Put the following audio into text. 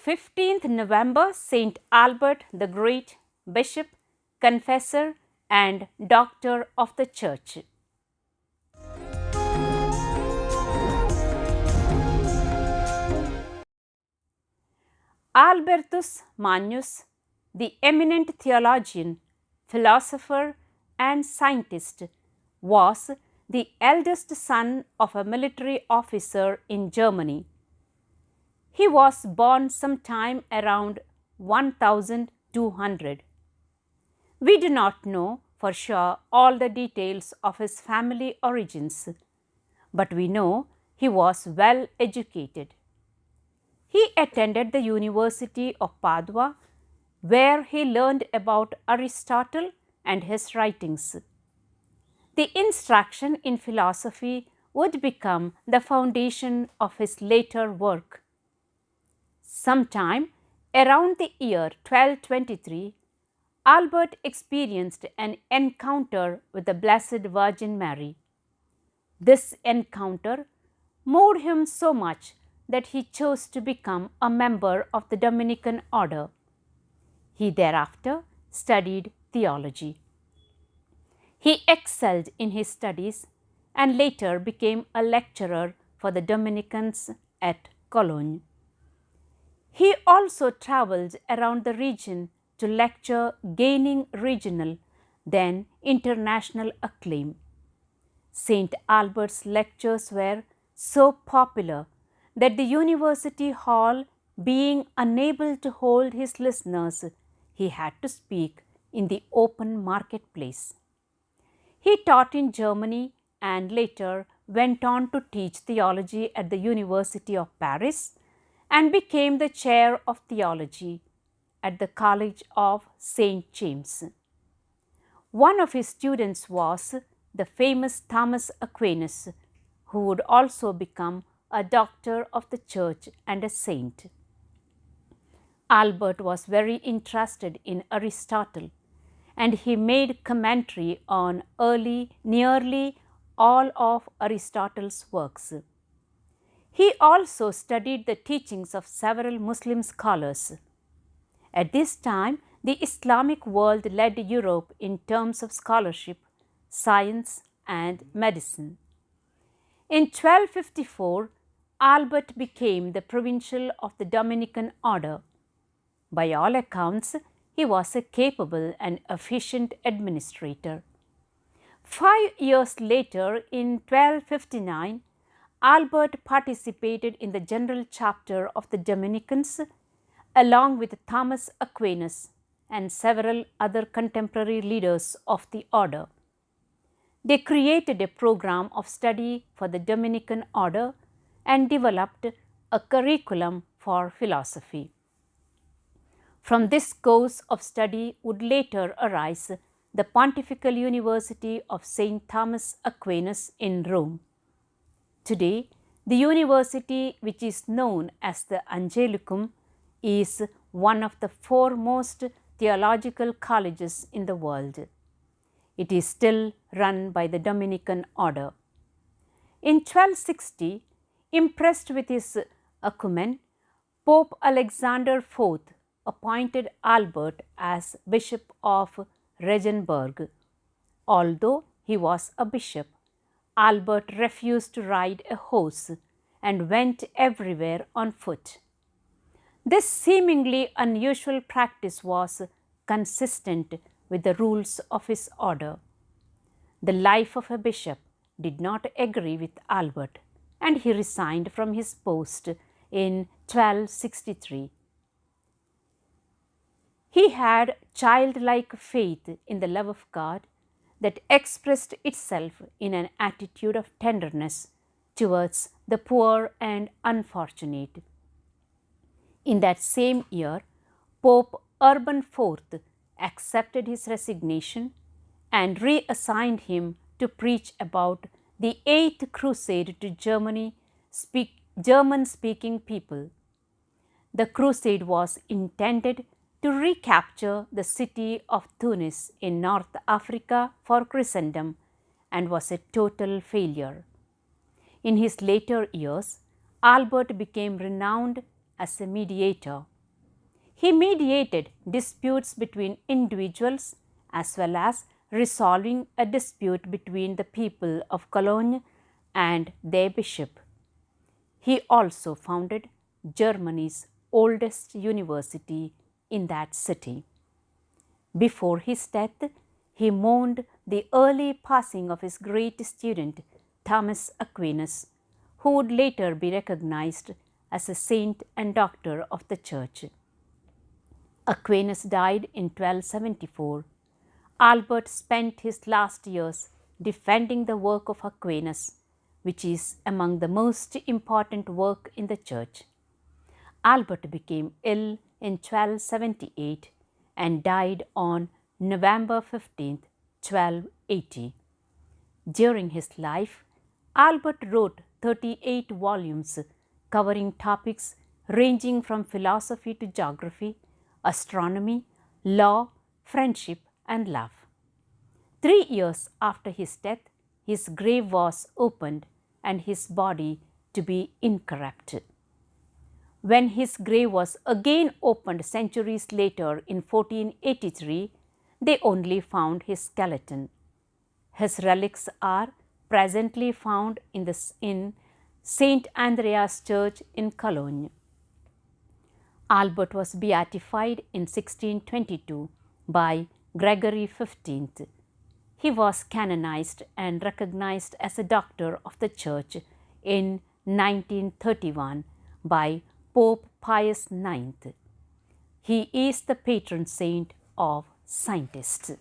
15th November, Saint Albert the Great, Bishop, Confessor, and Doctor of the Church. Albertus Magnus, the eminent theologian, philosopher, and scientist, was the eldest son of a military officer in Germany. He was born sometime around 1200. We do not know for sure all the details of his family origins, but we know he was well educated. He attended the University of Padua, where he learned about Aristotle and his writings. The instruction in philosophy would become the foundation of his later work. Sometime around the year 1223, Albert experienced an encounter with the Blessed Virgin Mary. This encounter moved him so much that he chose to become a member of the Dominican order. He thereafter studied theology. He excelled in his studies and later became a lecturer for the Dominicans at Cologne. He also traveled around the region to lecture, gaining regional, then international acclaim. St. Albert's lectures were so popular that the university hall, being unable to hold his listeners, he had to speak in the open marketplace. He taught in Germany and later went on to teach theology at the University of Paris and became the chair of theology at the College of St. James. One of his students was the famous Thomas Aquinas, who would also become a doctor of the church and a saint. Albert was very interested in Aristotle, and he made commentary on nearly all of Aristotle's works. He also studied the teachings of several Muslim scholars. At this time, the Islamic world led Europe in terms of scholarship, science, and medicine. In 1254, Albert became the provincial of the Dominican order. By all accounts, he was a capable and efficient administrator. 5 years later, in 1259, Albert participated in the general chapter of the Dominicans along with Thomas Aquinas and several other contemporary leaders of the order. They created a program of study for the Dominican order and developed a curriculum for philosophy. From this course of study would later arise the Pontifical University of St. Thomas Aquinas in Rome. Today, the university, which is known as the Angelicum, is one of the foremost theological colleges in the world. It is still run by the Dominican order. In 1260, impressed with his acumen, Pope Alexander IV appointed Albert as Bishop of Regensburg. Although he was a bishop, Albert refused to ride a horse and went everywhere on foot. This seemingly unusual practice was consistent with the rules of his order. The life of a bishop did not agree with Albert, and he resigned from his post in 1263. He had childlike faith in the love of God that expressed itself in an attitude of tenderness towards the poor and unfortunate. In that same year, Pope Urban IV accepted his resignation and reassigned him to preach about the Eighth Crusade to German-speaking people. The crusade was intended to recapture the city of Tunis in North Africa for Christendom and was a total failure. In his later years, Albert became renowned as a mediator. He mediated disputes between individuals as well as resolving a dispute between the people of Cologne and their bishop. He also founded Germany's oldest university in that city. Before his death, he mourned the early passing of his great student Thomas Aquinas, who would later be recognized as a saint and doctor of the Church. Aquinas died in 1274. Albert spent his last years defending the work of Aquinas, which is among the most important work in the Church. Albert became ill in 1278 and died on November 15, 1280. During his life, Albert wrote 38 volumes covering topics ranging from philosophy to geography, astronomy, law, friendship, and love. 3 years after his death, his grave was opened and his body to be incorrupt. When his grave was again opened centuries later in 1483, they only found his skeleton. His relics are presently found in St. Andreas Church in Cologne. Albert was beatified in 1622 by Gregory XV. He was canonized and recognized as a doctor of the Church in 1931 by Pope Pius IX. He is the patron saint of scientists.